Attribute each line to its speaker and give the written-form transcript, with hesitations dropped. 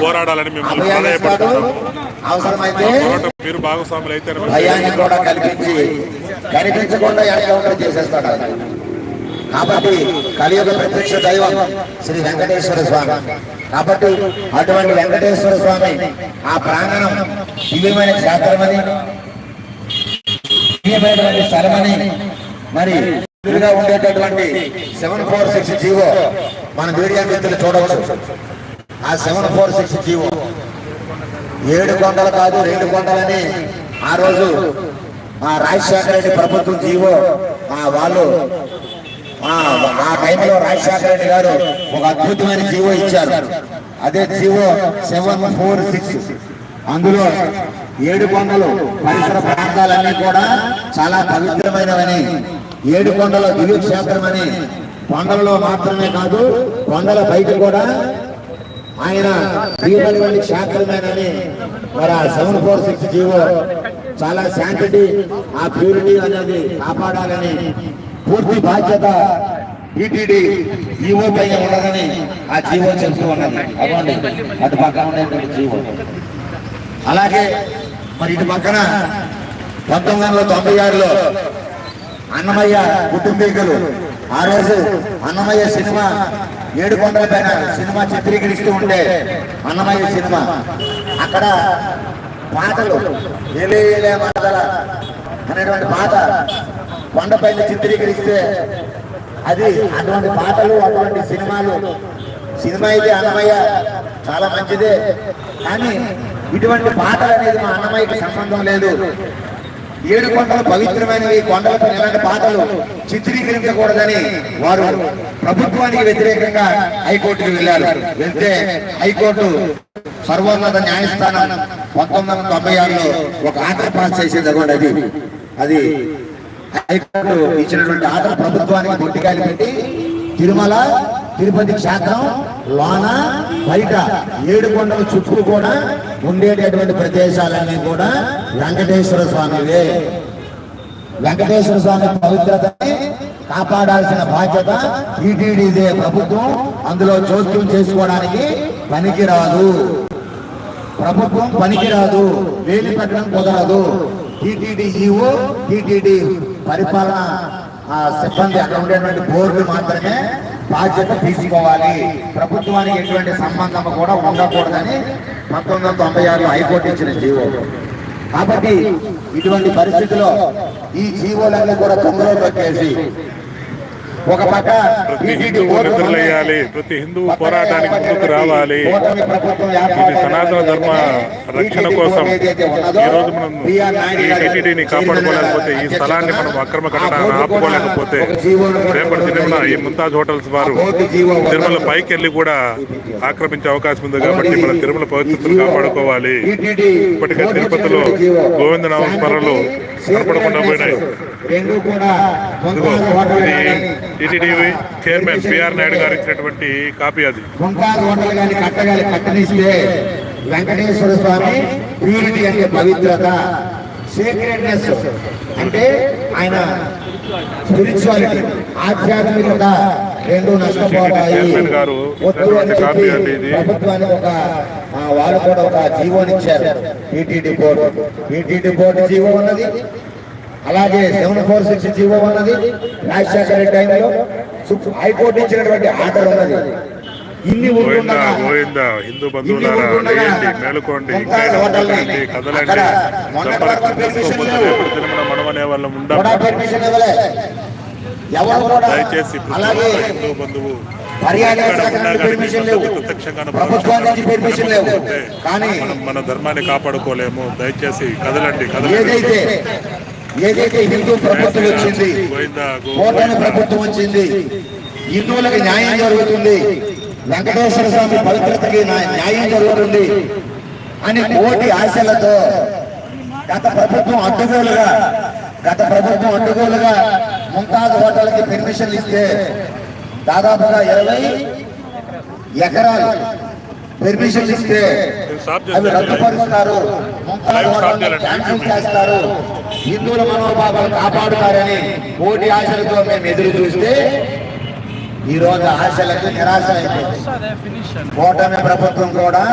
Speaker 1: పోరాడాలని మిమ్మల్ని
Speaker 2: అవసరమైతే
Speaker 1: మీరు భాగస్వాములు అయితే
Speaker 2: భయాన్ని కూడా కనిపించకుండా ఎన్కౌంటర్ చేసేస్తాడు. కాబట్టి కలియుగ ప్రత్యక్ష దైవం శ్రీ వెంకటేశ్వర స్వామి. కాబట్టి అటువంటి వెంకటేశ్వర స్వామి ఆ ప్రాంగణం దివ్యమైన క్షేత్రమని, దివ్యమైనటువంటి స్థలమని, మరి ఎదురుగా ఉండేటటువంటి 746 జీవో మన మీడియా మిత్రులు చూడవచ్చు. ఆ 746 జీవో 7 కొండలు కాదు 2 కొండలని ఆ రోజు రాజశేఖర రెడ్డి ప్రభుత్వం జీవో వాళ్ళు ఆ టైంలో రాజశేఖర రెడ్డి గారు ఒక అద్భుతమైన జీవో ఇచ్చారు. అదే జీవో 746. అందులో 7 కొండలు పరిసర ప్రాంతాలన్నీ కూడా చాలా పవిత్రమైనవని, 7 కొండల దివ్య క్షేత్రమని, కొండలలో మాత్రమే కాదు కొండల బయట కూడా ఆయన ప్రియమైనటువంటి క్షేత్రమేనని మరి 746 జీవో చాలా శాంటిటీ, ఆ ప్యూరిటీ అనేది కాపాడాలని పూర్తి బాధ్యత టీటీడీ ఈవో పైన ఉండదని ఆ జీవో చెప్తూ ఉన్నది. అవ్వండి అటు పక్కన ఉండేటువంటి జీవో. అలాగే మరి ఇటు పక్కన 1996లో అన్నమయ్య కుటుంబీకులు ఆ రోజు అన్నమయ్య సినిమా 7 కొండల పైన సినిమా చిత్రీకరిస్తూ ఉంటే అన్నమయ్య సినిమా అక్కడ పాటలు ఏలే మాటల అనేటువంటి పాట కొండపైన చిత్రీకరిస్తే అది అటువంటి పాటలు అటువంటి సినిమా ఇది అన్నమయ్య చాలా మంచిదే, కానీ ఇటువంటి పాటలు అనేది మా అన్నమయ్యకి సంబంధం లేదు. 7 కొండలు పవిత్రమైనవి, కొండలపై ఇలాంటి పాటలు చిత్రీకరించకూడదని వారు ప్రభుత్వానికి వ్యతిరేకంగా హైకోర్టుకు వెళ్ళారు. వెళ్తే హైకోర్టు సర్వోన్నత న్యాయస్థానం 1996లో ఒక ఆర్డర్ పాస్ చేసేది. అది హైకోర్టు ఇచ్చినటువంటి ఆర్డర్ ప్రభుత్వానికి మొట్టికాయలు పెట్టి తిరుమల తిరుపతి క్షేత్రం లోన బయట 7 కొండల చుట్టూ కూడా ఉండేటటువంటి ప్రదేశాలన్నీ కూడా వెంకటేశ్వర స్వామివే. వెంకటేశ్వర స్వామి పవిత్రతని కాపాడాల్సిన బాధ్యత టీటీడీదే. ప్రభుత్వం అందులో జోక్యం చేసుకోవడానికి పనికిరాదు. ప్రభుత్వం పనికిరాదు, వేలి పెట్టడం కుదరదు. టీటీడీ ఈవో, టీటీడీ పరిపాలన సిబ్బంది, అక్కడ ఉండేటువంటి బోర్డు మాత్రమే బాధ్యత తీసుకోవాలి. ప్రభుత్వానికి ఎటువంటి సంబంధం కూడా ఉండకూడదని 1996లో హైకోర్టు ఇచ్చిన జీవో. కాబట్టి ఇటువంటి పరిస్థితిలో ఈ జీవోలన్నీ కూడా తొందరలో పెట్టేసి ఒక పక్క
Speaker 1: ప్రతి హిందువు పోరాటానికి ముందుకు రావాలి. ఇది సనాతన ధర్మ రక్షణ కోసం ఈ రోజు మనం ఈ టీటీడీని కాపాడుకోలేకపోతే, ఈ స్థలాన్ని మనం అక్రమ కట్టడాన్ని ఆపుకోలేకపోతే, రేపటి దిన ఈ ముంతాజ్ హోటల్స్ వారు తిరుమల పైకి వెళ్ళి కూడా ఆక్రమించే అవకాశం ఉంది. కాబట్టి మన తిరుమల పవిత్రతను కాపాడుకోవాలి. ఇప్పటికే తిరుపతిలో గోవింద నామస్మరణలు కనపడకుండా పోయినాయి. టీటీడీ చైర్మన్ బిఆర్ నాయుడు గారు ఇచ్చినటువంటి కాపీ అది.
Speaker 2: కట్టనిస్తే వెంకటేశ్వర స్వామి ప్యూరిటీ అంటే పవిత్రత, సీక్రెట్నెస్ అంటే ఆయన స్పిరిచువాలిటీ, ఆధ్యాత్మికత రెండు నష్టపోతాయి. ప్రభుత్వానికి వాళ్ళు కూడా ఒక జీవోనిచ్చారు. టీటీడీ బోర్డు జీవో ఉన్నది, అలాగే 746 జీవో ఉన్నది. రాజశేఖర రెడ్డి టైంలో హైకోర్టు ఇచ్చినటువంటి ఆర్డర్ ఉన్నది. ఇన్ని
Speaker 1: హిందూ బంధువులారా మేలుకోండి, దయచేసి హిందూ బంధువు మన ధర్మాన్ని కాపాడుకోలేము. దయచేసి కదలండి.
Speaker 2: ఏదైతే హిందూ ప్రభుత్వం వచ్చింది, కోటమి ప్రభుత్వం వచ్చింది, హిందువులకు న్యాయం జరుగుతుంది, వెంకటేశ్వర స్వామి పవిత్రతకి న్యాయం జరుగుతుంది అని కోటి ఆశలతో గత ప్రభుత్వం అడ్డుగోలుగా ముంతాజ్ హోటల్కి పెర్మిషన్ ఇస్తే దాదాపుగా 20 ఎకరాలు పెర్మిషన్ ఇస్తే అవి రద్దుపరుస్తారు, ముంతాజ్ హోటల్ క్యాన్సిల్ చేస్తారు, హిందువుల మనోభావాలు కాపాడుతారని కోటి ఆశలతో మేము ఎదురు చూస్తే ఈ రోజు ఆశలకు నిరాశ అయిపోయింది. కూటమి ప్రభుత్వం కూడా